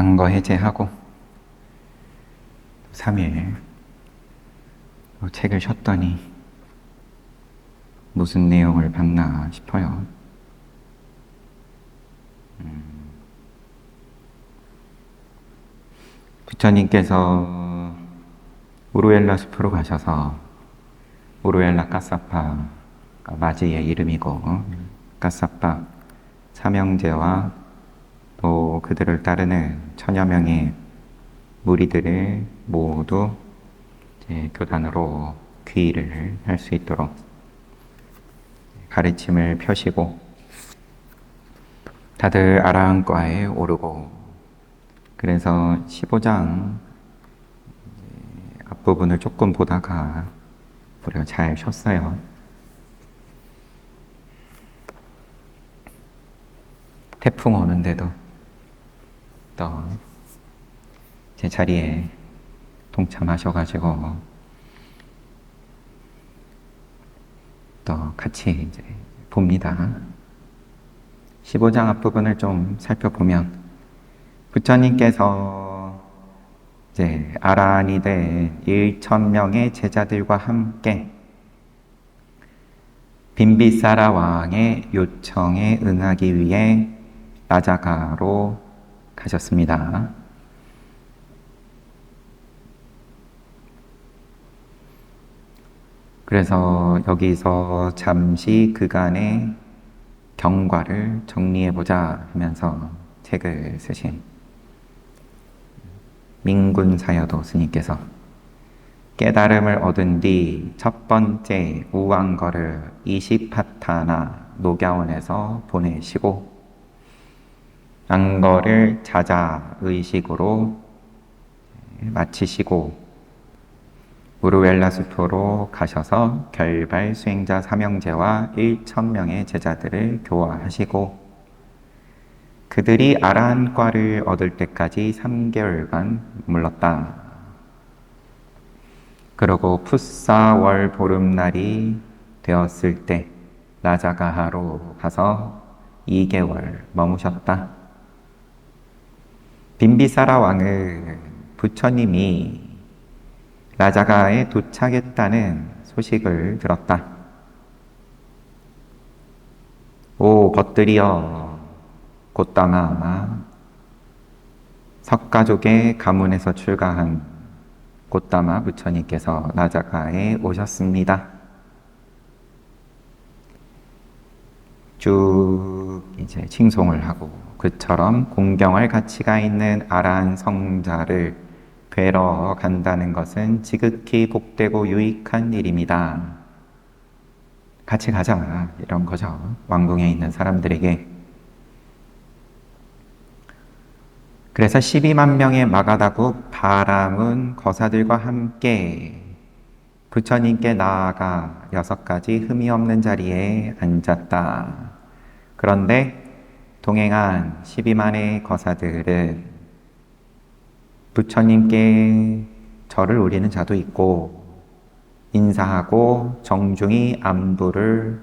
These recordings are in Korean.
안거 해제하고 3일 책을 쉬었더니 무슨 내용을 봤나 싶어요. 부처님께서 우루엘라 숲으로 가셔서 우루엘라 까사파가 마지의 이름이고 까사파 삼형제와 또 그들을 따르는 천여 명의 무리들을 모두 이제 교단으로 귀의를 할 수 있도록 가르침을 펴시고 다들 아라한과에 오르고, 그래서 15장 앞부분을 조금 보다가 우리가 잘 쉬었어요. 태풍 오는데도 또 제 자리에 동참하셔가지고 또 같이 이제 봅니다. 15장 앞부분을 좀 살펴보면 부처님께서 이제 아라한이 된 1,000명의 제자들과 함께 빈비사라 왕의 요청에 응하기 위해 라자가로 가셨습니다. 그래서 여기서 잠시 그간의 경과를 정리해보자 하면서 책을 쓰신 민군사여도 스님께서 깨달음을 얻은 뒤 첫 번째 우왕거를 20파타나 녹야원에서 보내시고 안거를 자자의식으로 마치시고 우루엘라 숲으로 가셔서 결발 수행자 삼형제와 1,000명의 제자들을 교화하시고 그들이 아라한과를 얻을 때까지 3개월간 머물렀다. 그러고 풋사월 보름날이 되었을 때 라자가하로 가서 2개월 머무셨다. 빈비사라 왕은 부처님이 라자가에 도착했다는 소식을 들었다. 오 벗들이여 고따마, 석가족의 가문에서 출가한 고따마 부처님께서 라자가에 오셨습니다. 쭉 이제 칭송을 하고 그처럼 공경할 가치가 있는 아라한 성자를 뵈러 간다는 것은 지극히 복되고 유익한 일입니다. 같이 가자 이런 거죠. 왕궁에 있는 사람들에게. 그래서 12만 명의 마가다국 바라문 거사들과 함께 부처님께 나아가 6가지 흠이 없는 자리에 앉았다. 그런데 동행한 12만의 거사들은 부처님께 절을 올리는 자도 있고 인사하고 정중히 안부를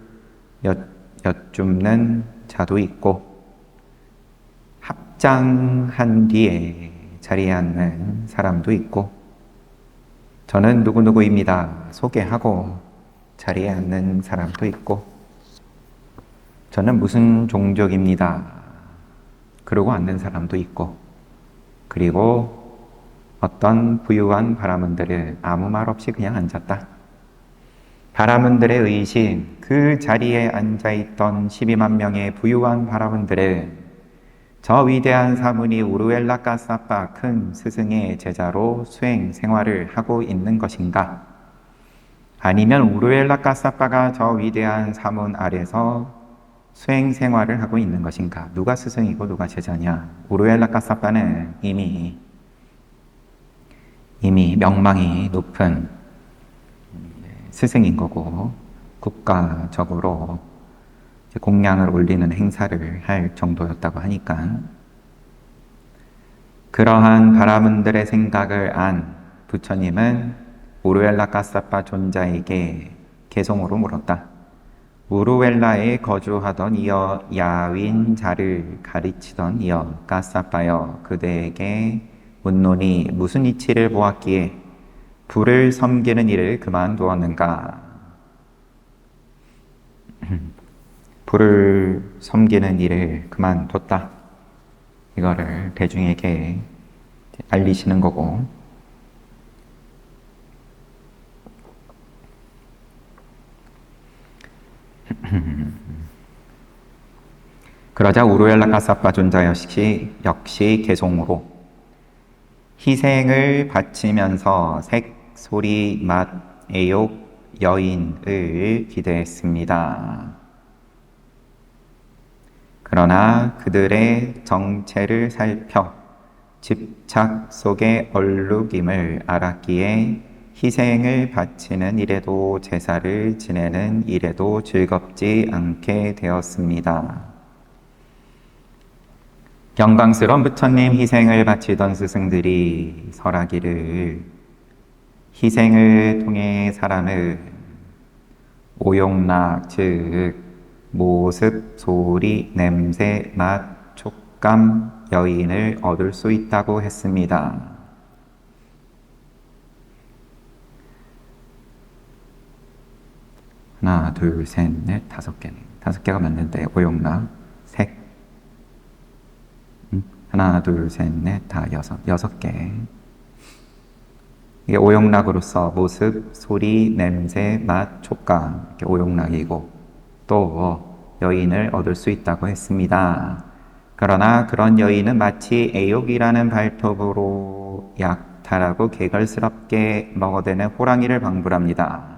여쭙는 자도 있고 합장한 뒤에 자리에 앉는 사람도 있고 저는 누구누구입니다 소개하고 자리에 앉는 사람도 있고 저는 무슨 종족입니다 그러고 앉는 사람도 있고 그리고 어떤 부유한 바라문들은 아무 말 없이 그냥 앉았다. 바라문들의 의심, 그 자리에 앉아있던 12만 명의 부유한 바라문들은 저 위대한 사문이 우루엘라 까사파 큰 스승의 제자로 수행 생활을 하고 있는 것인가? 아니면 우루엘라 까사파가 저 위대한 사문 아래서 수행 생활을 하고 있는 것인가? 누가 스승이고 누가 제자냐? 우루엘라 까사파는 이미 명망이 높은 스승인 거고 국가적으로 공양을 올리는 행사를 할 정도였다고 하니까 그러한 바라문들의 생각을 안 부처님은 우루엘라 까사파 존자에게 개성으로 물었다. 우루엘라에 거주하던 이어 야윈 자를 가르치던 이어 까사빠여 그대에게 묻노니 무슨 이치를 보았기에 불을 섬기는 일을 그만두었는가? 불을 섬기는 일을 그만뒀다. 이거를 대중에게 알리시는 거고, 그러자 우루엘라 까사빠 존자 역시 개송으로 희생을 바치면서 색, 소리, 맛, 애욕, 여인을 기대했습니다. 그러나 그들의 정체를 살펴 집착 속의 얼룩임을 알았기에 희생을 바치는 일에도 제사를 지내는 일에도 즐겁지 않게 되었습니다. 영광스러운 부처님 희생을 바치던 스승들이 설하기를 희생을 통해 사람은 오용락, 즉 모습, 소리, 냄새, 맛, 촉감, 여인을 얻을 수 있다고 했습니다. 하나, 둘, 셋, 넷, 다섯 개네. 다섯 개가 맞는데 오용락, 색, 하나, 둘, 셋, 넷, 다 여섯 개. 이게 오용락으로서 모습, 소리, 냄새, 맛, 촉감, 이렇게 오용락이고 또 여인을 얻을 수 있다고 했습니다. 그러나 그런 여인은 마치 애욕이라는 발톱으로 약탈하고 개걸스럽게 먹어대는 호랑이를 방불합니다.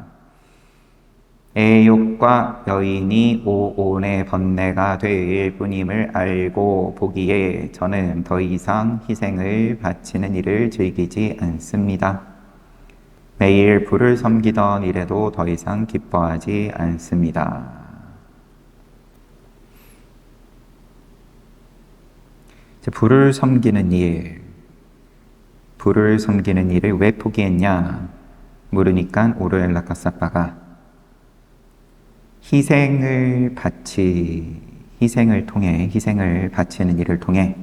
애욕과 여인이 오온의 번뇌가 될 뿐임을 알고 보기에 저는 더 이상 희생을 바치는 일을 즐기지 않습니다. 매일 불을 섬기던 일에도 더 이상 기뻐하지 않습니다. 불을 섬기는 일을 왜 포기했냐 물으니까 오르엘라 까사빠가 희생을 바치는 일을 통해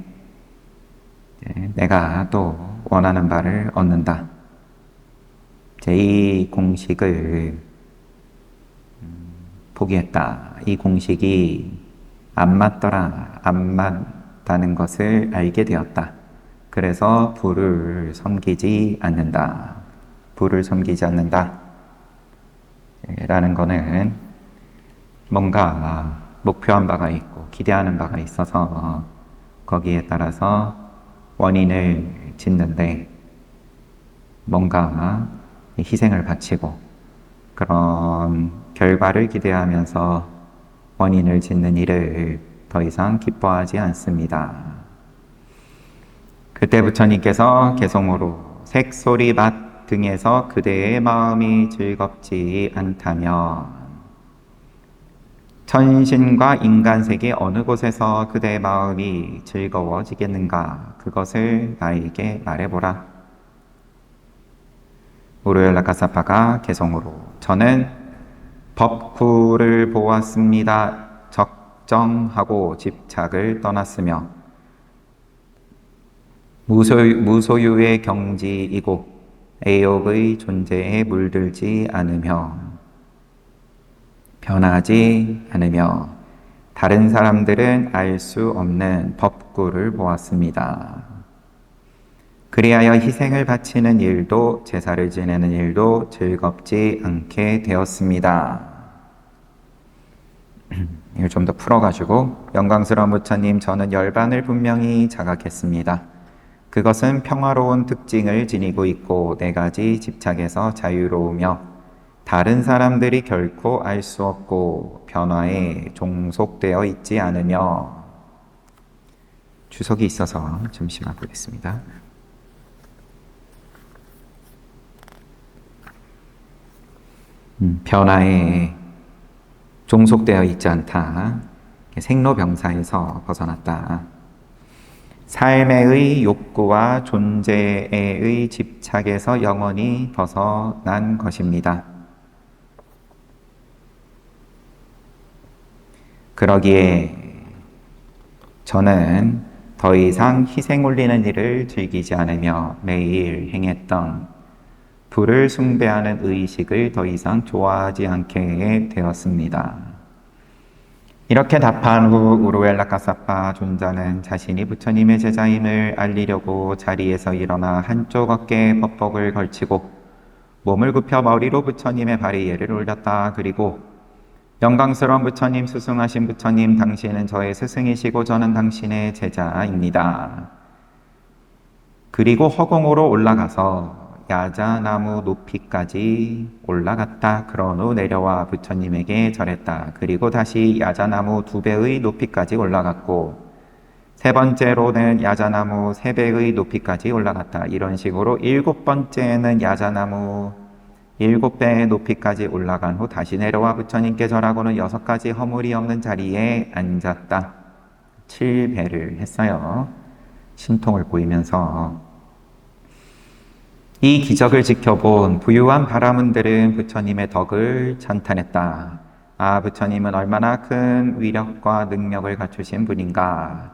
내가 또 원하는 바를 얻는다. 이 공식을 포기했다. 이 공식이 안 맞다는 것을 알게 되었다. 그래서 불을 섬기지 않는다. 라는 거는 뭔가 목표한 바가 있고 기대하는 바가 있어서 거기에 따라서 원인을 짓는데 뭔가 희생을 바치고 그런 결과를 기대하면서 원인을 짓는 일을 더 이상 기뻐하지 않습니다. 그때 부처님께서 개송으로 색, 소리, 맛 등에서 그대의 마음이 즐겁지 않다면 천신과 인간세계 어느 곳에서 그대의 마음이 즐거워지겠는가? 그것을 나에게 말해보라. 우루엘라 까사빠가 개송으로 저는 법구를 보았습니다. 적정하고 집착을 떠났으며 무소유의 경지이고 애욕의 존재에 물들지 않으며 변하지 않으며 다른 사람들은 알 수 없는 법구를 보았습니다. 그리하여 희생을 바치는 일도 제사를 지내는 일도 즐겁지 않게 되었습니다. 이걸 좀 더 풀어가지고 영광스러운 부처님 저는 열반을 분명히 자각했습니다. 그것은 평화로운 특징을 지니고 있고 네 가지 집착에서 자유로우며 다른 사람들이 결코 알 수 없고 변화에 종속되어 있지 않으며 주석이 있어서 잠시만 보겠습니다. 변화에 종속되어 있지 않다. 생로병사에서 벗어났다. 삶의 욕구와 존재의 집착에서 영원히 벗어난 것입니다. 그러기에 저는 더 이상 희생 올리는 일을 즐기지 않으며 매일 행했던 불을 숭배하는 의식을 더 이상 좋아하지 않게 되었습니다. 이렇게 답한 후 우루엘라 까사파 존자는 자신이 부처님의 제자임을 알리려고 자리에서 일어나 한쪽 어깨에 벅벅을 걸치고 몸을 굽혀 머리로 부처님의 바리에를 올렸다. 그리고 영광스러운 부처님, 수승하신 부처님, 당신은 저의 스승이시고 저는 당신의 제자입니다. 그리고 허공으로 올라가서 야자나무 높이까지 올라갔다. 그런 후 내려와 부처님에게 절했다. 그리고 다시 야자나무 2배의 높이까지 올라갔고 세 번째로는 야자나무 3배의 높이까지 올라갔다. 이런 식으로 7번째는 야자나무 7배의 높이까지 올라간 후 다시 내려와 부처님께 절하고는 6가지 허물이 없는 자리에 앉았다. 7배를 했어요. 신통을 보이면서. 이 기적을 지켜본 부유한 바라문들은 부처님의 덕을 찬탄했다. 아, 부처님은 얼마나 큰 위력과 능력을 갖추신 분인가.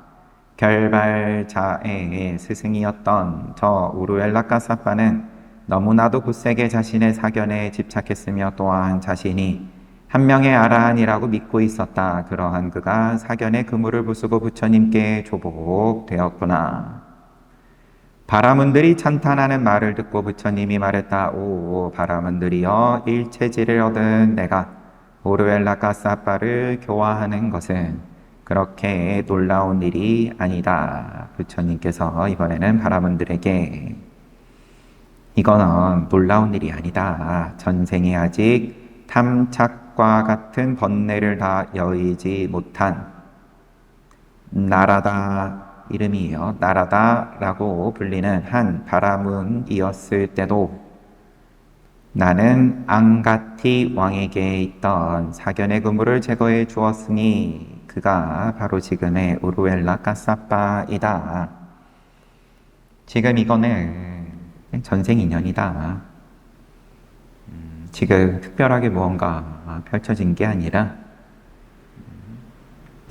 결발자의 스승이었던 저 우루엘라 까사파는 너무나도 굳세게 자신의 사견에 집착했으며 또한 자신이 한 명의 아라한이라고 믿고 있었다. 그러한 그가 사견의 그물을 부수고 부처님께 조복되었구나. 바라문들이 찬탄하는 말을 듣고 부처님이 말했다. 오 바라문들이여, 일체지를 얻은 내가 우루엘라 까사파를 교화하는 것은 그렇게 놀라운 일이 아니다. 부처님께서 이번에는 바라문들에게 이거는 놀라운 일이 아니다. 전생에 아직 탐착과 같은 번뇌를 다 여의지 못한 나라다, 이름이에요. 나라다라고 불리는 한 바라문이었을 때도 나는 앙가티 왕에게 있던 사견의 그물을 제거해 주었으니 그가 바로 지금의 우루엘라 까사파이다. 지금 이거는 전생 인연이다. 지금 특별하게 무언가 펼쳐진 게 아니라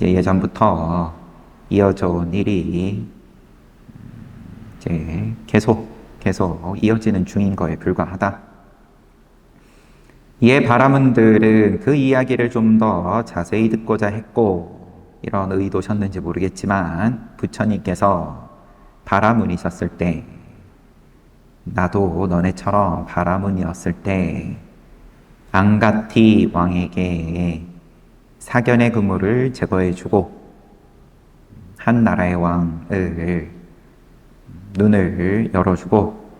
예전부터 이어져 온 일이 이제 계속 이어지는 중인 거에 불과하다. 이에 바라문들은 그 이야기를 좀 더 자세히 듣고자 했고, 이런 의도셨는지 모르겠지만 부처님께서 바라문이셨을 때, 나도 너네처럼 바라문이었을 때 앙가티 왕에게 사견의 그물을 제거해주고 한 나라의 왕을 눈을 열어주고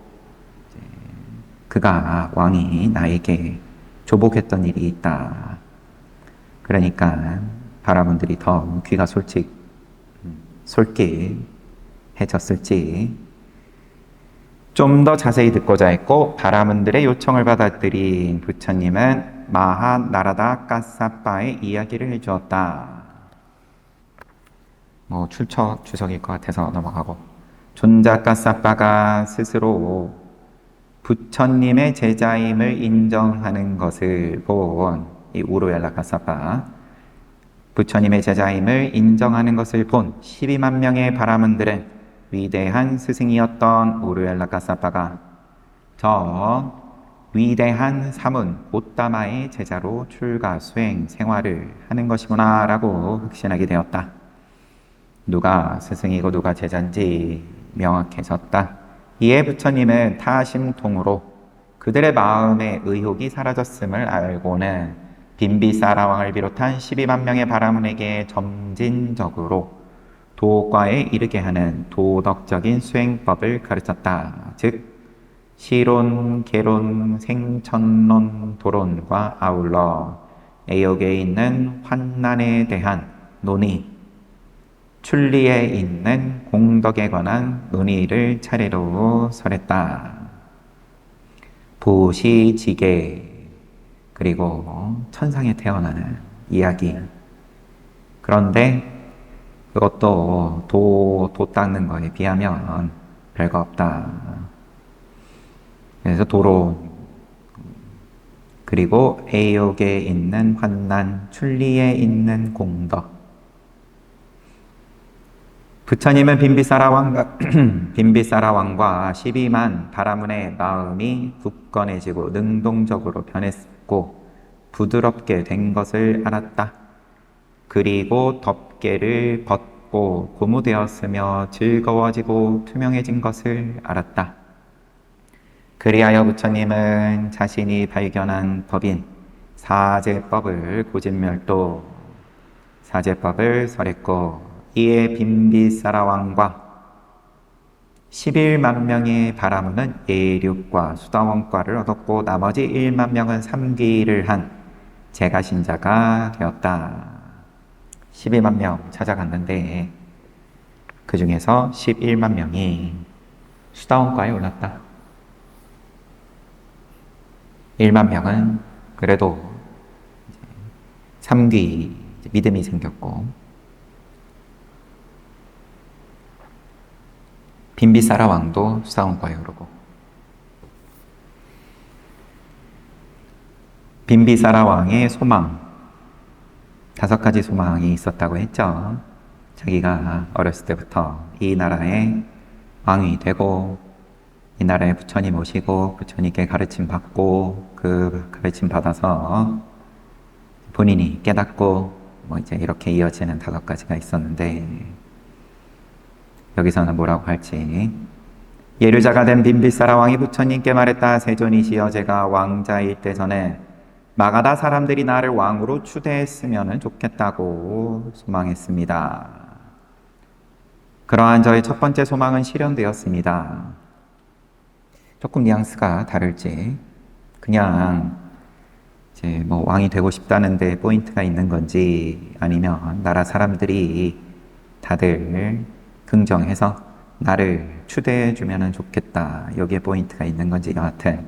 그가 왕이 나에게 조복했던 일이 있다. 그러니까 바라문들이 더 귀가 솔깃해졌을지 좀 더 자세히 듣고자 했고, 바라문들의 요청을 받아들인 부처님은 마하 나라다 까사파의 이야기를 해주었다. 출처 주석일 것 같아서 넘어가고, 존자 까사파가 스스로 부처님의 제자임을 인정하는 것을 본 이 우루엘라 까사파, 부처님의 제자임을 인정하는 것을 본 12만 명의 바라문들은 위대한 스승이었던 우루엘라 까사파가 저 위대한 사문 오따마의 제자로 출가 수행 생활을 하는 것이구나 라고 확신하게 되었다. 누가 스승이고 누가 제자인지 명확해졌다. 이에 부처님은 타심통으로 그들의 마음의 의혹이 사라졌음을 알고는 빈비사라 왕을 비롯한 12만 명의 바라문에게 점진적으로 도과에 이르게 하는 도덕적인 수행법을 가르쳤다. 즉 시론, 계론, 생천론, 도론과 아울러 애욕에 있는 환난에 대한 논의, 출리에 있는 공덕에 관한 논의를 차례로 설했다. 보시지계, 그리고 천상에 태어나는 이야기. 그런데 그것도 도 닦는 거에 비하면 별거 없다. 그래서 도로 그리고 애욕에 있는 환난, 출리에 있는 공덕. 부처님은 빈비사라 왕과 빈비사라 왕과 12만 바라문의 마음이 굳건해지고 능동적으로 변했고 부드럽게 된 것을 알았다. 그리고 덮개를 벗고 고무되었으며 즐거워지고 투명해진 것을 알았다. 그리하여 부처님은 자신이 발견한 법인 사제법을 고진멸도 사제법을 설했고 이에 빈비사라 왕과 11만 명의 바라문은 예륙과 수다원과를 얻었고 나머지 1만 명은 3기를 한 제가신자가 되었다. 12만 명 찾아갔는데 그 중에서 11만 명이 수다원과에 올랐다. 1만 명은 그래도 3기 믿음이 생겼고 빈비사라 왕도 수다원과에 오르고 빈비사라 왕의 소망 5가지 소망이 있었다고 했죠. 자기가 어렸을 때부터 이 나라의 왕이 되고 이 나라에 부처님 오시고 부처님께 가르침 받고 그 가르침 받아서 본인이 깨닫고 이제 이렇게 이어지는 5가지가 있었는데 여기서는 뭐라고 할지. 예류자가 된 빈비사라 왕이 부처님께 말했다. 세존이시여, 제가 왕자일 때 전에 마가다 사람들이 나를 왕으로 추대했으면 좋겠다고 소망했습니다. 그러한 저의 첫 번째 소망은 실현되었습니다. 조금 뉘앙스가 다를지 그냥 이제 왕이 되고 싶다는데 포인트가 있는 건지 아니면 나라 사람들이 다들 긍정해서 나를 추대해 주면 좋겠다 여기에 포인트가 있는 건지 여하튼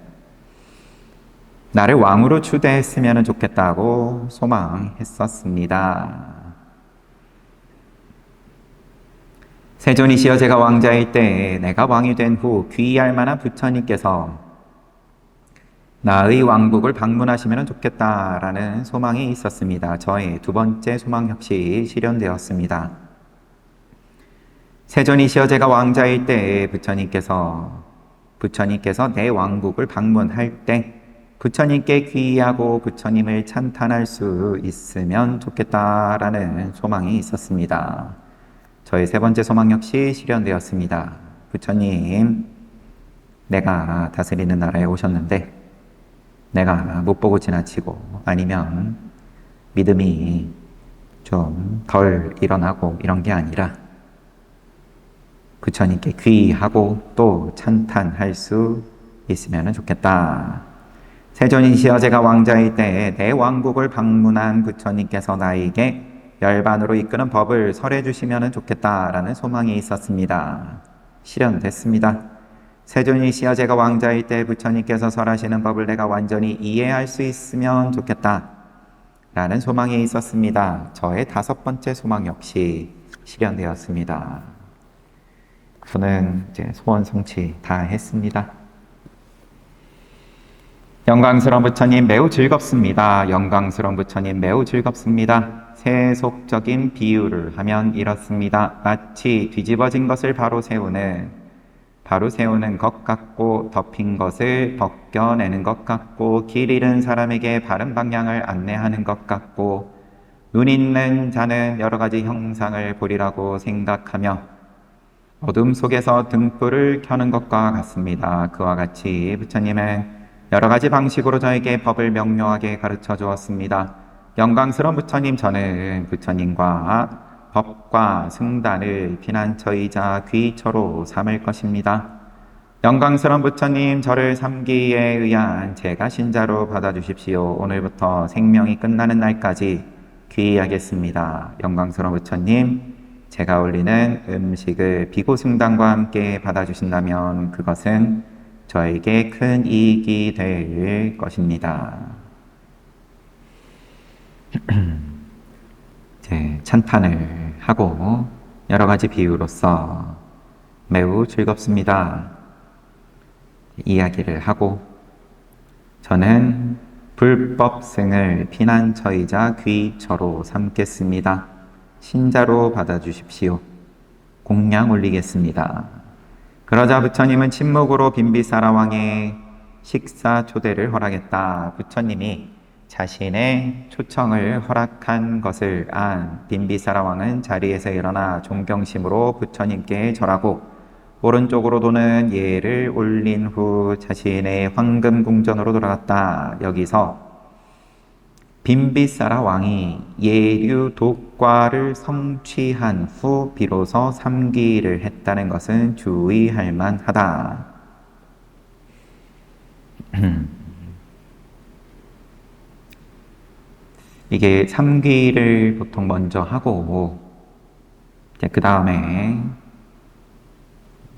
나를 왕으로 추대했으면 좋겠다고 소망했었습니다. 세존이시여, 제가 왕자일 때 내가 왕이 된 후 귀의할 만한 부처님께서 나의 왕국을 방문하시면 좋겠다라는 소망이 있었습니다. 저의 두 번째 소망 역시 실현되었습니다. 세존이시여, 제가 왕자일 때 부처님께서 내 왕국을 방문할 때 부처님께 귀의하고 부처님을 찬탄할 수 있으면 좋겠다라는 소망이 있었습니다. 저의 세 번째 소망 역시 실현되었습니다. 부처님, 내가 다스리는 나라에 오셨는데 내가 못 보고 지나치고 아니면 믿음이 좀 덜 일어나고 이런 게 아니라 부처님께 귀의하고 또 찬탄할 수 있으면 좋겠다. 세존이시여, 제가 왕자일 때 내 왕국을 방문한 부처님께서 나에게 열반으로 이끄는 법을 설해 주시면 좋겠다라는 소망이 있었습니다. 실현됐습니다. 세존이시여, 제가 왕자일 때 부처님께서 설하시는 법을 내가 완전히 이해할 수 있으면 좋겠다 라는 소망이 있었습니다. 저의 5번째 소망 역시 실현되었습니다. 저는 이제 소원 성취 다 했습니다. 영광스러운 부처님 매우 즐겁습니다. 영광스러운 부처님 매우 즐겁습니다. 세속적인 비유를 하면 이렇습니다. 마치 뒤집어진 것을 바로 세우는 것 같고 덮인 것을 벗겨내는 것 같고 길 잃은 사람에게 바른 방향을 안내하는 것 같고 눈 있는 자는 여러 가지 형상을 보리라고 생각하며 어둠 속에서 등불을 켜는 것과 같습니다. 그와 같이 부처님은 여러 가지 방식으로 저에게 법을 명료하게 가르쳐 주었습니다. 영광스러운 부처님, 저는 부처님과 법과 승단을 피난처이자 귀처로 삼을 것입니다. 영광스러운 부처님, 저를 3기에 의한 제가 신자로 받아주십시오. 오늘부터 생명이 끝나는 날까지 귀의하겠습니다. 영광스러운 부처님, 제가 올리는 음식을 비고승단과 함께 받아주신다면 그것은 저에게 큰 이익이 될 것입니다. 이제 찬탄을 하고 여러 가지 비유로서 매우 즐겁습니다. 이야기를 하고 저는 불법승을 피난처이자 귀처로 삼겠습니다. 신자로 받아주십시오. 공양 올리겠습니다. 그러자 부처님은 침묵으로 빈비사라 왕의 식사 초대를 허락했다. 부처님이 자신의 초청을 허락한 것을 안 빈비사라 왕은 자리에서 일어나 존경심으로 부처님께 절하고 오른쪽으로 도는 예를 올린 후 자신의 황금 궁전으로 돌아갔다. 여기서 빈비사라 왕이 예류 독과를 성취한 후 비로소 삼기를 했다는 것은 주의할 만하다. 이게 삼기를 보통 먼저 하고 그 다음에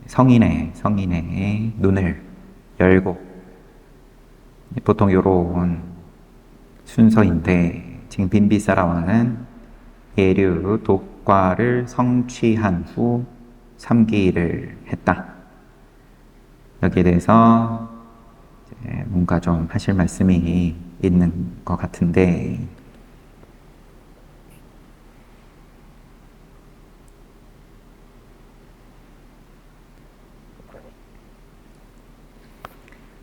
성인의 눈을 열고 보통 요런 순서인데 지금 빈비사라 왕은 예류 독과를 성취한 후 삼기를 했다. 여기에 대해서 뭔가 좀 하실 말씀이 있는 것 같은데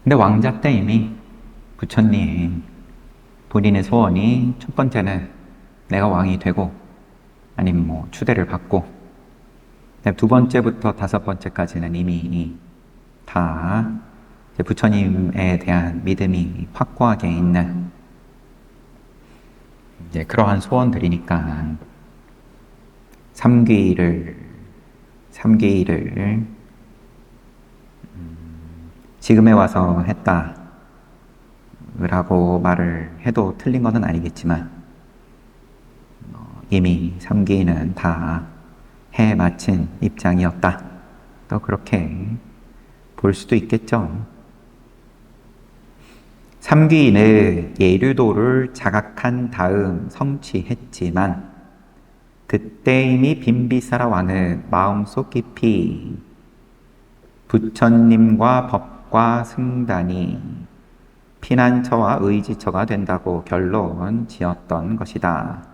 근데 왕자 때 이미 부처님 본인의 소원이 첫 번째는 내가 왕이 되고 아니면 뭐 추대를 받고 두 번째부터 다섯 번째까지는 이미 다 부처님에 대한 믿음이 확고하게 있는 그러한 소원들이니까 삼기를 지금에 와서 했다 라고 말을 해도 틀린 것은 아니겠지만 이미 삼기는 다 해 마친 입장이었다. 또 그렇게 볼 수도 있겠죠. 삼기는 예류도를 자각한 다음 성취했지만 그때 이미 빈비사라 왕은 마음속 깊이 부처님과 법과 승단이 피난처와 의지처가 된다고 결론 지었던 것이다.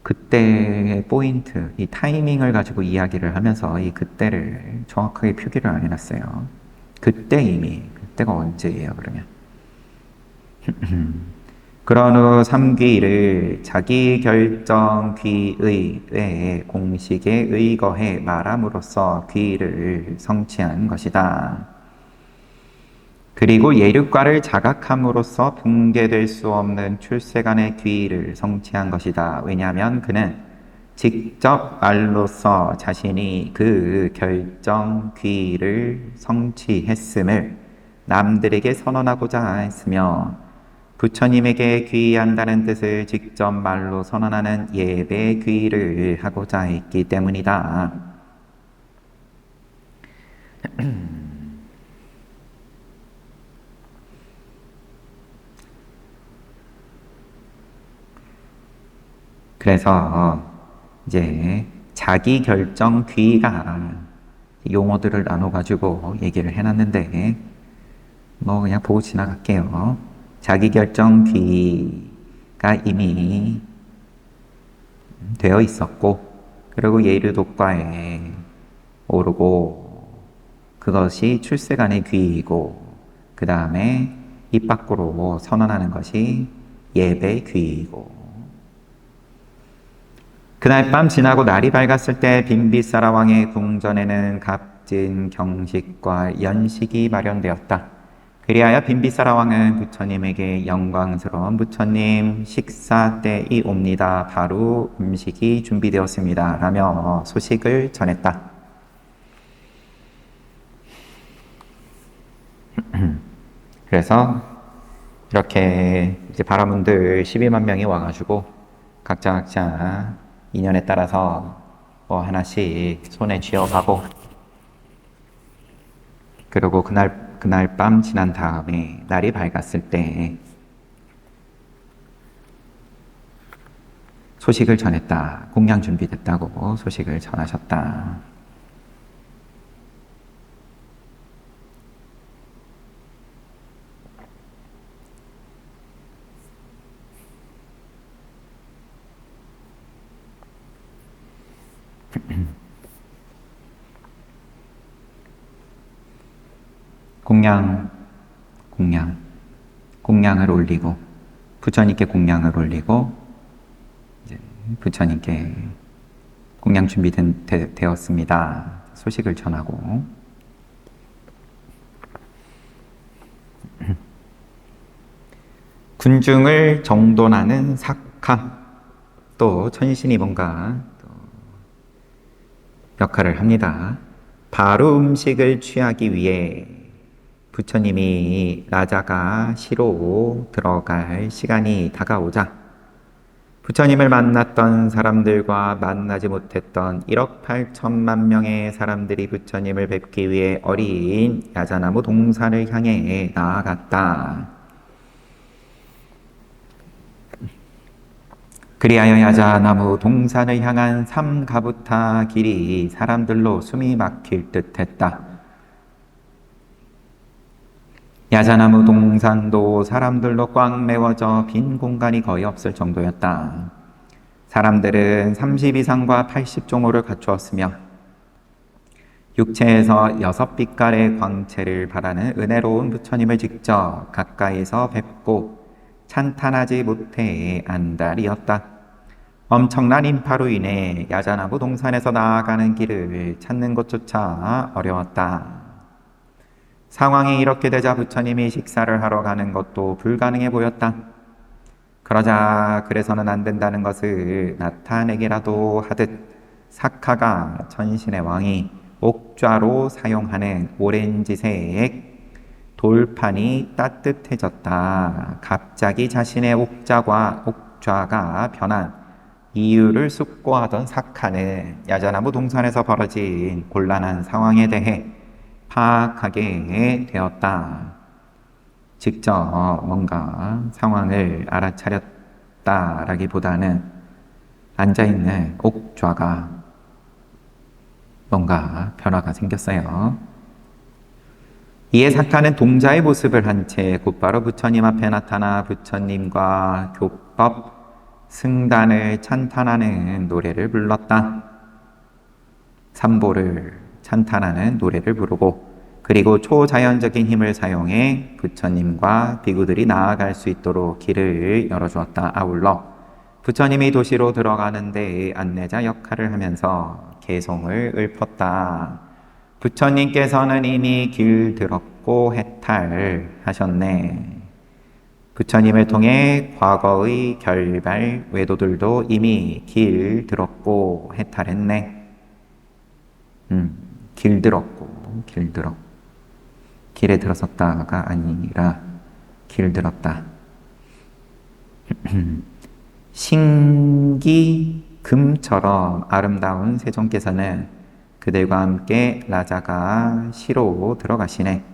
그때의 포인트, 이 타이밍을 가지고 이야기를 하면서 이 그때를 정확하게 표기를 안 해놨어요. 그때가 언제예요, 그러면? 그런 후 삼귀를 자기 결정 귀의 외에 공식에 의거해 말함으로써 귀를 성취한 것이다. 그리고 예륙과를 자각함으로써 붕괴될 수 없는 출세간의 귀를 성취한 것이다. 왜냐하면 그는 직접 말로써 자신이 그 결정 귀를 성취했음을 남들에게 선언하고자 했으며 부처님에게 귀의한다는 뜻을 직접 말로 선언하는 예배 귀의를 하고자 했기 때문이다. 그래서 이제 자기 결정 귀의가 용어들을 나눠가지고 얘기를 해놨는데 뭐 그냥 보고 지나갈게요. 자기 결정 귀의가 이미 되어 있었고 그리고 예류독과에 오르고 그것이 출세간의 귀의고 그 다음에 입 밖으로 선언하는 것이 예배 귀의고 그날 밤 지나고 날이 밝았을 때 빈비사라 왕의 궁전에는 값진 경식과 연식이 마련되었다. 그리하여 빈비사라 왕은 부처님에게 영광스러운 부처님 식사 때이 옵니다. 바로 음식이 준비되었습니다. 라며 소식을 전했다. 그래서 이렇게 이제 바라문들 12만 명이 와가지고 각자 인연에 따라서 뭐 하나씩 손에 쥐어가고 그리고 그날 밤 지난 다음에 날이 밝았을 때 소식을 전했다. 공양 준비됐다고 소식을 전하셨다. 공양을 올리고, 부처님께 공양을 올리고, 이제 부처님께 공양 준비되었습니다. 소식을 전하고, 군중을 정돈하는 사카, 또 천신이 뭔가 또 역할을 합니다. 바로 음식을 취하기 위해 부처님이 라자가 시로 들어갈 시간이 다가오자 부처님을 만났던 사람들과 만나지 못했던 1억 8천만 명의 사람들이 부처님을 뵙기 위해 어린 야자나무 동산을 향해 나아갔다. 그리하여 야자나무 동산을 향한 삼가부타 길이 사람들로 숨이 막힐 듯 했다. 야자나무 동산도 사람들로 꽉 메워져 빈 공간이 거의 없을 정도였다. 사람들은 30 이상과 80종호를 갖추었으며 육체에서 6빛깔의 광채를 바라는 은혜로운 부처님을 직접 가까이서 뵙고 찬탄하지 못해 안달이었다. 엄청난 인파로 인해 야자나무 동산에서 나아가는 길을 찾는 것조차 어려웠다. 상황이 이렇게 되자 부처님이 식사를 하러 가는 것도 불가능해 보였다. 그러자 그래서는 안 된다는 것을 나타내기라도 하듯 사카가 천신의 왕이 옥좌로 사용하는 오렌지색 돌판이 따뜻해졌다. 갑자기 자신의 옥좌가 변한 이유를 숙고하던 사카는 야자나무 동산에서 벌어진 곤란한 상황에 대해 파악하게 되었다. 직접 뭔가 상황을 알아차렸다라기보다는 앉아있는 옥좌가 뭔가 변화가 생겼어요. 이에 사카는 동자의 모습을 한 채 곧바로 부처님 앞에 나타나 부처님과 교법 승단을 찬탄하는 노래를 불렀다. 삼보를 찬탄하는 노래를 부르고 그리고 초자연적인 힘을 사용해 부처님과 비구들이 나아갈 수 있도록 길을 열어주었다. 아울러 부처님이 도시로 들어가는데 안내자 역할을 하면서 개송을 읊었다. 부처님께서는 이미 길들었고 해탈하셨네. 부처님을 통해 과거의 결발 외도들도 이미 길들었고 해탈했네. 길에 들어섰다가 아니라 길들었다. 신기금처럼 아름다운 세존께서는 그들과 함께 라자가 시로 들어가시네.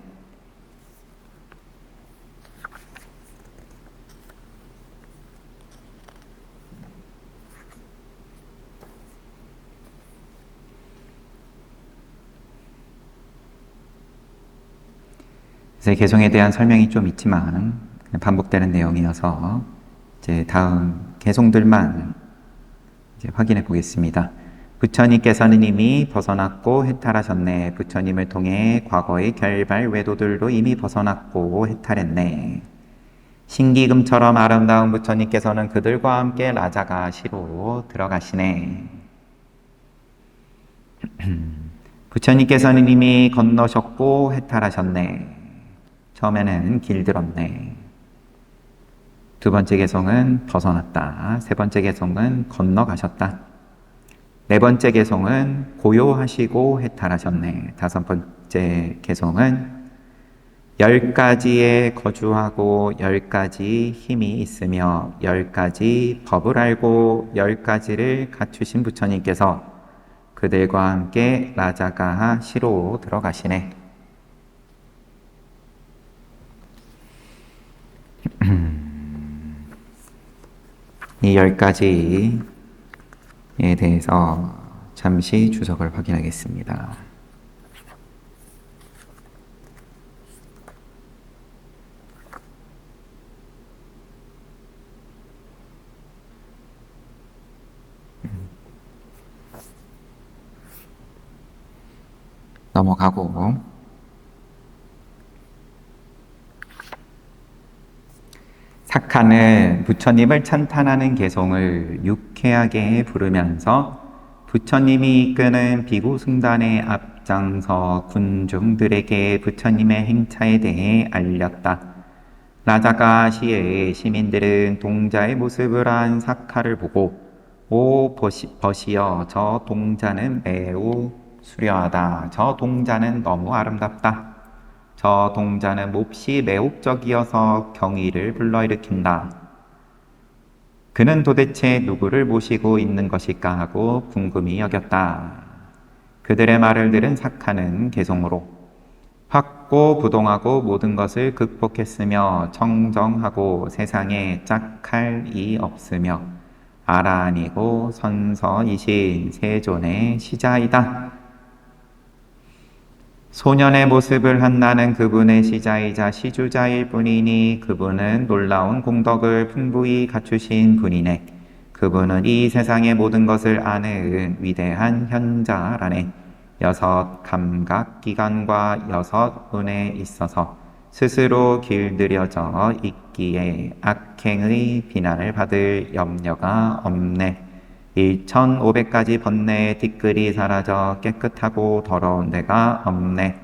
그래서 개송에 대한 설명이 좀 있지만 반복되는 내용이어서 이제 다음 개송들만 이제 확인해 보겠습니다. 부처님께서는 이미 벗어났고 해탈하셨네. 부처님을 통해 과거의 결발 외도들도 이미 벗어났고 해탈했네. 신기금처럼 아름다운 부처님께서는 그들과 함께 라자가 시로 들어가시네. 부처님께서는 이미 건너셨고 해탈하셨네. 처음에는 길들었네. 두 번째 개송은 벗어났다. 세 번째 개송은 건너가셨다. 네 번째 개송은 고요하시고 해탈하셨네. 다섯 번째 개송은 10가지에 거주하고 10가지 힘이 있으며 10가지 법을 알고 10가지를 갖추신 부처님께서 그들과 함께 라자가 시로 들어가시네. 이 10가지에 대해서 잠시 주석을 확인하겠습니다. 넘어가고 사카는 부처님을 찬탄하는 개송을 유쾌하게 부르면서 부처님이 이끄는 비구 승단에 앞장서 군중들에게 부처님의 행차에 대해 알렸다. 라자가 시에 시민들은 동자의 모습을 한 사카를 보고 오 버시여, 저 동자는 매우 수려하다. 저 동자는 너무 아름답다. 저 동자는 몹시 매혹적이어서 경의를 불러일으킨다. 그는 도대체 누구를 모시고 있는 것일까 하고 궁금히 여겼다. 그들의 말을 들은 사카는 개송으로 확고부동하고 모든 것을 극복했으며 청정하고 세상에 짝할이 없으며 아란이고 선서이신 세존의 시자이다. 소년의 모습을 한 나는 그분의 시자이자 시주자일 뿐이니 그분은 놀라운 공덕을 풍부히 갖추신 분이네. 그분은 이 세상의 모든 것을 아는 위대한 현자라네. 6 감각기관과 6 운에 있어서 스스로 길들여져 있기에 악행의 비난을 받을 염려가 없네. 1500가지 번뇌의 티끌이 사라져 깨끗하고 더러운 데가 없네.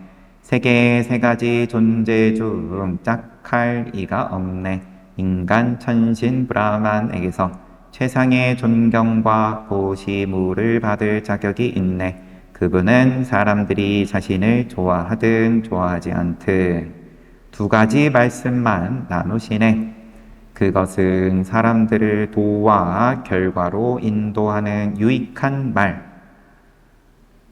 세계의 3가지 존재 중 짝할 이가 없네. 인간 천신 브라만에게서 최상의 존경과 고시무를 받을 자격이 있네. 그분은 사람들이 자신을 좋아하든 좋아하지 않든 2가지 말씀만 나누시네. 그것은 사람들을 도와 결과로 인도하는 유익한 말,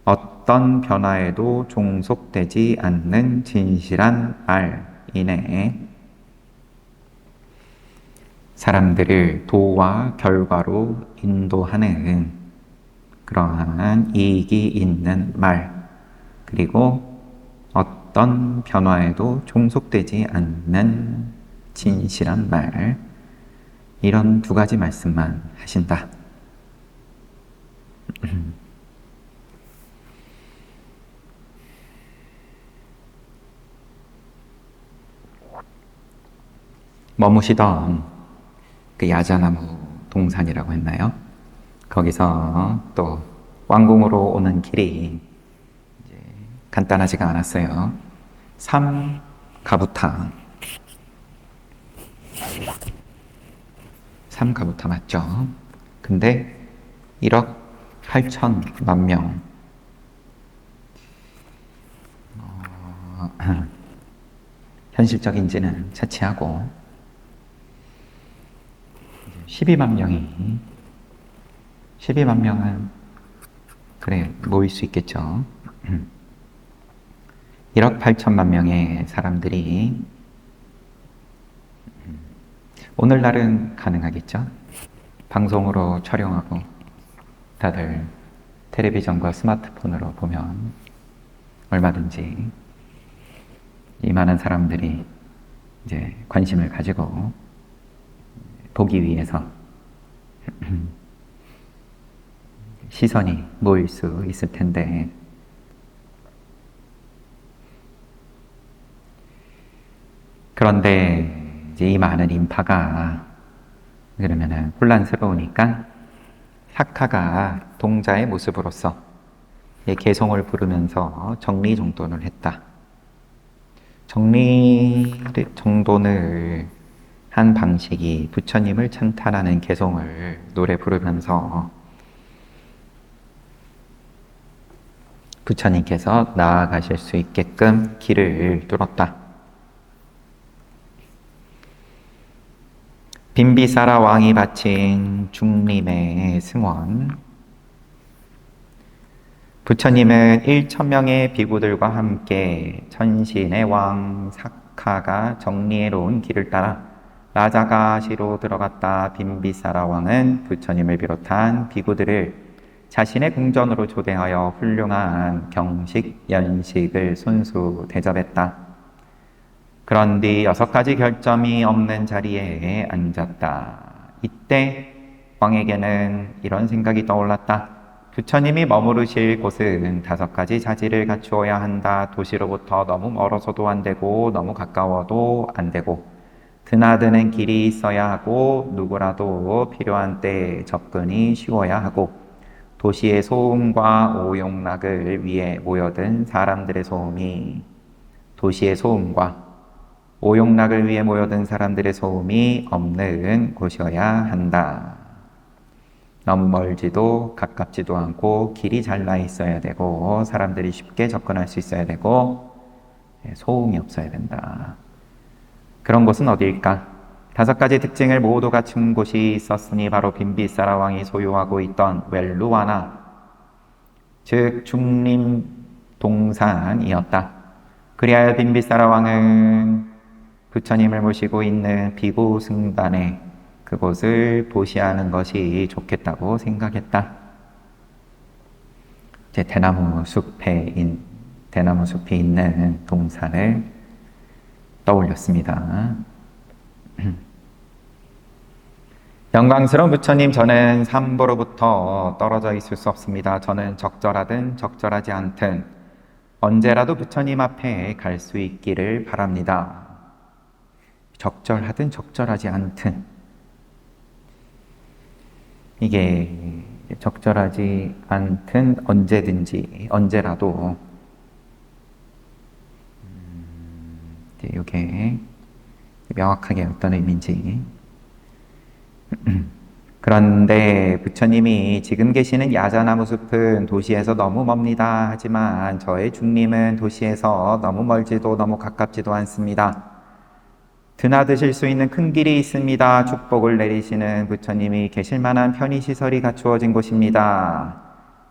어떤 변화에도 종속되지 않는 진실한 말이네. 사람들을 도와 결과로 인도하는 그러한 이익이 있는 말, 그리고 어떤 변화에도 종속되지 않는 진실한 말, 이런 2가지 말씀만 하신다. 머무시던 그 야자나무 동산이라고 했나요? 거기서 또 왕궁으로 오는 길이 이제 간단하지가 않았어요. 3가부타 3가부타 맞죠? 근데 1억 8천만 명 현실적인지는 차치하고 12만 명은 그래 모일 수 있겠죠. 1억 8천만 명의 사람들이 오늘날은 가능하겠죠? 방송으로 촬영하고 다들 텔레비전과 스마트폰으로 보면 얼마든지 이 많은 사람들이 이제 관심을 가지고 보기 위해서 시선이 모일 수 있을 텐데 그런데 이제 이 많은 인파가 그러면은 혼란스러우니까 사카가 동자의 모습으로서 개송을 부르면서 정리정돈을 했다. 정리정돈을 한 방식이 부처님을 찬탄하는 개송을 노래 부르면서 부처님께서 나아가실 수 있게끔 길을 뚫었다. 빈비사라 왕이 바친 중림의 승원, 부처님은 1000명의 비구들과 함께 천신의 왕 사카가 정리해놓은 길을 따라 라자가시로 들어갔다. 빈비사라 왕은 부처님을 비롯한 비구들을 자신의 궁전으로 초대하여 훌륭한 경식, 연식을 손수 대접했다. 그런 뒤 6가지 결점이 없는 자리에 앉았다. 이때 왕에게는 이런 생각이 떠올랐다. 부처님이 머무르실 곳은 5가지 자질을 갖추어야 한다. 도시로부터 너무 멀어서도 안 되고 너무 가까워도 안 되고 드나드는 길이 있어야 하고 누구라도 필요한 때에 접근이 쉬워야 하고 도시의 소음과 오용락을 위해 모여든 사람들의 소음이 도시의 소음과 오용락을 위해 모여든 사람들의 소음이 없는 곳이어야 한다. 너무 멀지도 가깝지도 않고 길이 잘 나 있어야 되고 사람들이 쉽게 접근할 수 있어야 되고 소음이 없어야 된다. 그런 곳은 어디일까? 5가지 특징을 모두 갖춘 곳이 있었으니 바로 빈비사라 왕이 소유하고 있던 웰루아나, 즉 중림 동산이었다. 그리하여 빈비사라 왕은 부처님을 모시고 있는 비구 승단에 그곳을 보시하는 것이 좋겠다고 생각했다. 이제 대나무 숲이 있는 동산을 떠올렸습니다. 영광스러운 부처님, 저는 삼보로부터 떨어져 있을 수 없습니다. 저는 적절하든 적절하지 않든 언제라도 부처님 앞에 갈 수 있기를 바랍니다. 적절하든 적절하지 않든, 이게 적절하지 않든 언제든지 언제라도, 이게 명확하게 어떤 의미인지. 그런데 부처님이 지금 계시는 야자나무 숲은 도시에서 너무 멉니다. 하지만 저의 중림은 도시에서 너무 멀지도 너무 가깝지도 않습니다. 드나드실 수 있는 큰 길이 있습니다. 축복을 내리시는 부처님이 계실 만한 편의시설이 갖추어진 곳입니다.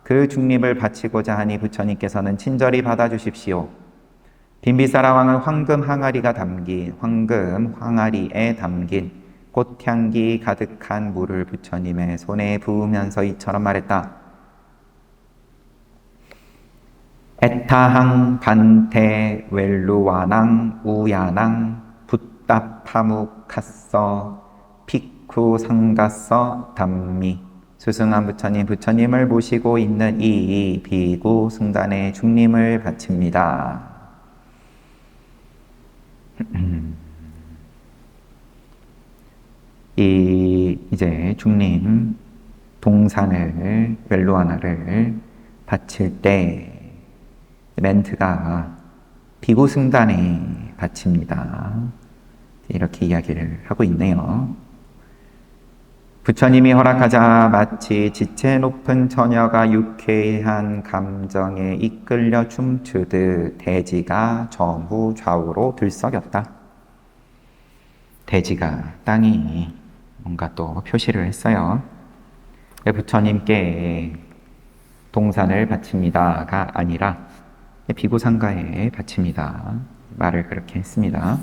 그 중림을 바치고자 하니 부처님께서는 친절히 받아주십시오. 빈비사라 왕은 황금 항아리에 담긴 꽃향기 가득한 물을 부처님의 손에 부으면서 이처럼 말했다. 에타항 반테 웰루와낭 우야낭 붓다파무카서 피쿠 상가서 담미. 수승한 부처님을 모시고 있는 이 비구 승단의 중림을 바칩니다. 이제 중림 동산을 웰루아나를 바칠 때 멘트가 비구 승단에 바칩니다. 이렇게 이야기를 하고 있네요. 부처님이 허락하자 마치 지체 높은 처녀가 유쾌한 감정에 이끌려 춤추듯 대지가 전후 좌우로 들썩였다. 대지가, 땅이 뭔가 또 표시를 했어요. 부처님께 동산을 바칩니다가 아니라 비구상가에 바칩니다. 말을 그렇게 했습니다.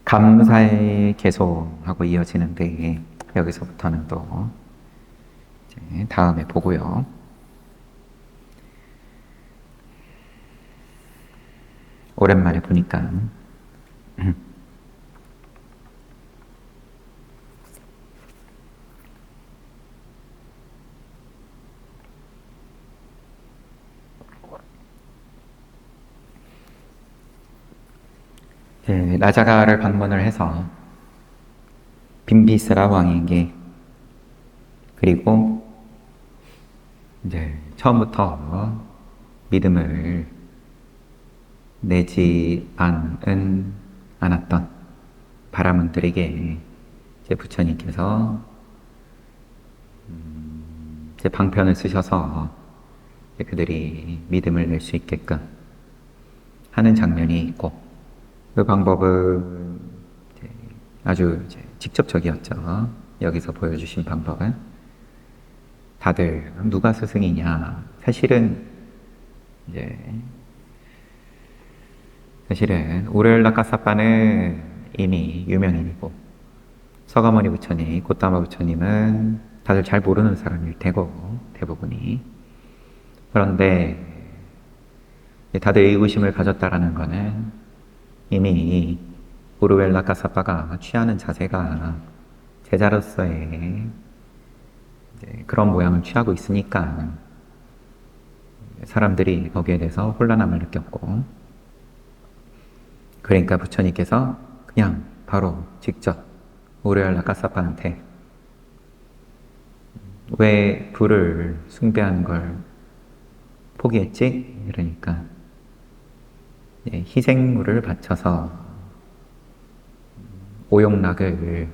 감사의 개소하고 이어지는데 여기서부터는 또 이제 다음에 보고요. 오랜만에 보니까 라자가를 방문을 해서 빈비스라 왕에게, 그리고 이제 처음부터 믿음을 내지 않았던 바라문들에게 이제 부처님께서 이제 방편을 쓰셔서 이제 그들이 믿음을 낼 수 있게끔 하는 장면이 있고, 그 방법은 이제 아주 이제 직접적이었죠. 여기서 보여주신 방법은 다들 누가 스승이냐, 사실은 우르엘라카사빠는 이미 유명인이고 서가모니 부처님, 고타마 부처님은 다들 잘 모르는 사람일 테고 대부분이. 그런데 다들 의구심을 가졌다라는 거는 이미 우르엘라카사빠가 취하는 자세가 제자로서의 이제 그런 모양을 취하고 있으니까 사람들이 거기에 대해서 혼란함을 느꼈고, 그러니까 부처님께서 그냥 바로 직접 오레알라 까사파한테 왜 불을 숭배하는 걸 포기했지? 이러니까 희생물을 바쳐서 오용락을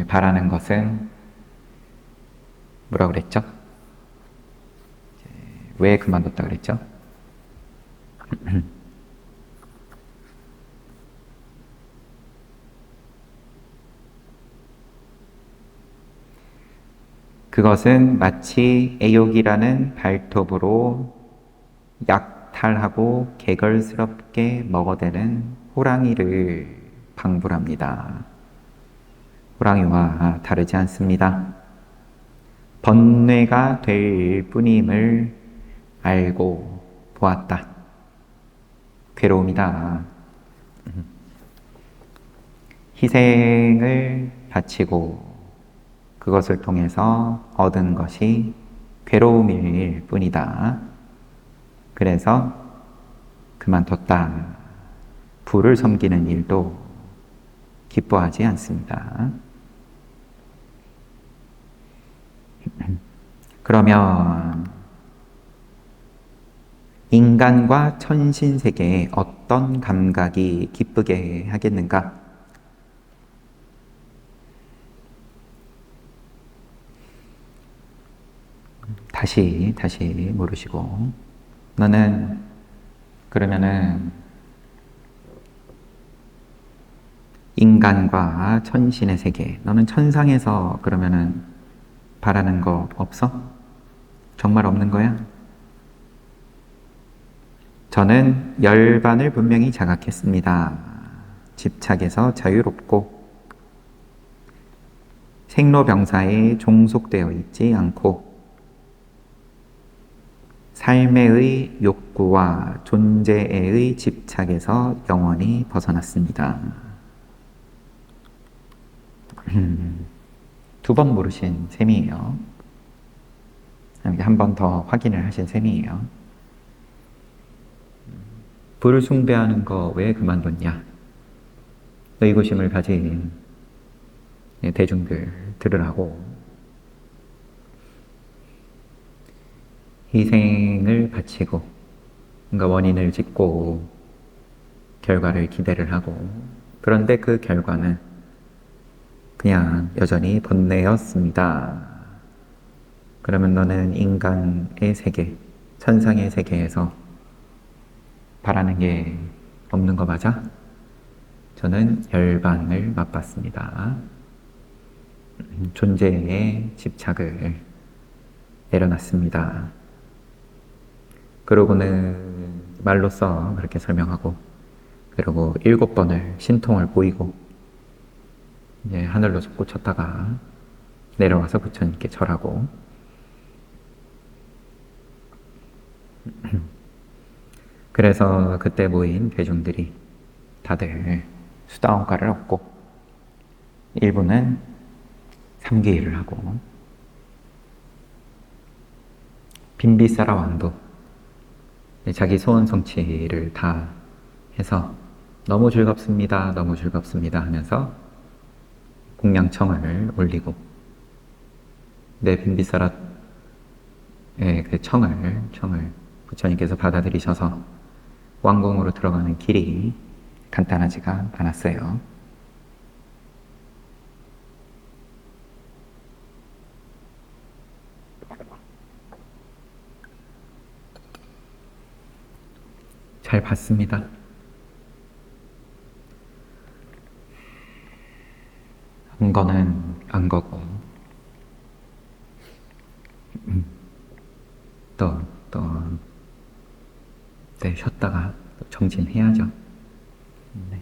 바라는 것은 뭐라고 그랬죠? 왜 그만뒀다 그랬죠? 그것은 마치 애욕이라는 발톱으로 약탈하고 개걸스럽게 먹어대는 호랑이를 방불합니다. 호랑이와 다르지 않습니다. 번뇌가 될 뿐임을 알고 보았다. 괴로움이다. 희생을 바치고 그것을 통해서 얻은 것이 괴로움일 뿐이다. 그래서 그만뒀다. 부를 섬기는 일도 기뻐하지 않습니다. 그러면 인간과 천신세계에 어떤 감각이 기쁘게 하겠는가? 다시 물으시고, 너는 그러면은 인간과 천신의 세계, 너는 천상에서 그러면은 바라는 거 없어? 정말 없는 거야? 저는 열반을 분명히 자각했습니다. 집착에서 자유롭고 생로병사에 종속되어 있지 않고 삶의 욕구와 존재의 집착에서 영원히 벗어났습니다. 두 번 물으신 셈이에요. 한 번 더 확인을 하신 셈이에요. 불을 숭배하는 거 왜 그만뒀냐? 의구심을 가진 대중들 들으라고. 희생을 바치고 뭔가 원인을 짓고 결과를 기대를 하고, 그런데 그 결과는 그냥 여전히 번뇌였습니다. 그러면 너는 인간의 세계, 천상의 세계에서 바라는 게 없는 거 맞아? 저는 열반을 맛봤습니다. 존재의 집착을 내려놨습니다. 그러고는 말로써 그렇게 설명하고, 그리고 7번을 신통을 보이고 이제 하늘로 솟구쳤다가 내려와서 부처님께 절하고, 그래서 그때 모인 대중들이 다들 수다원가를 얻고, 일부는 삼계일을 하고, 빈비사라 왕도 자기 소원 성취를 다 해서 너무 즐겁습니다, 너무 즐겁습니다 하면서 공양청을 올리고, 빈비사라의 그 청을 부처님께서 받아들이셔서 왕궁으로 들어가는 길이 간단하지가 않았어요. 잘 봤습니다. 한 거는 안 거고, 네, 쉬었다가 또 정진해야죠. 네.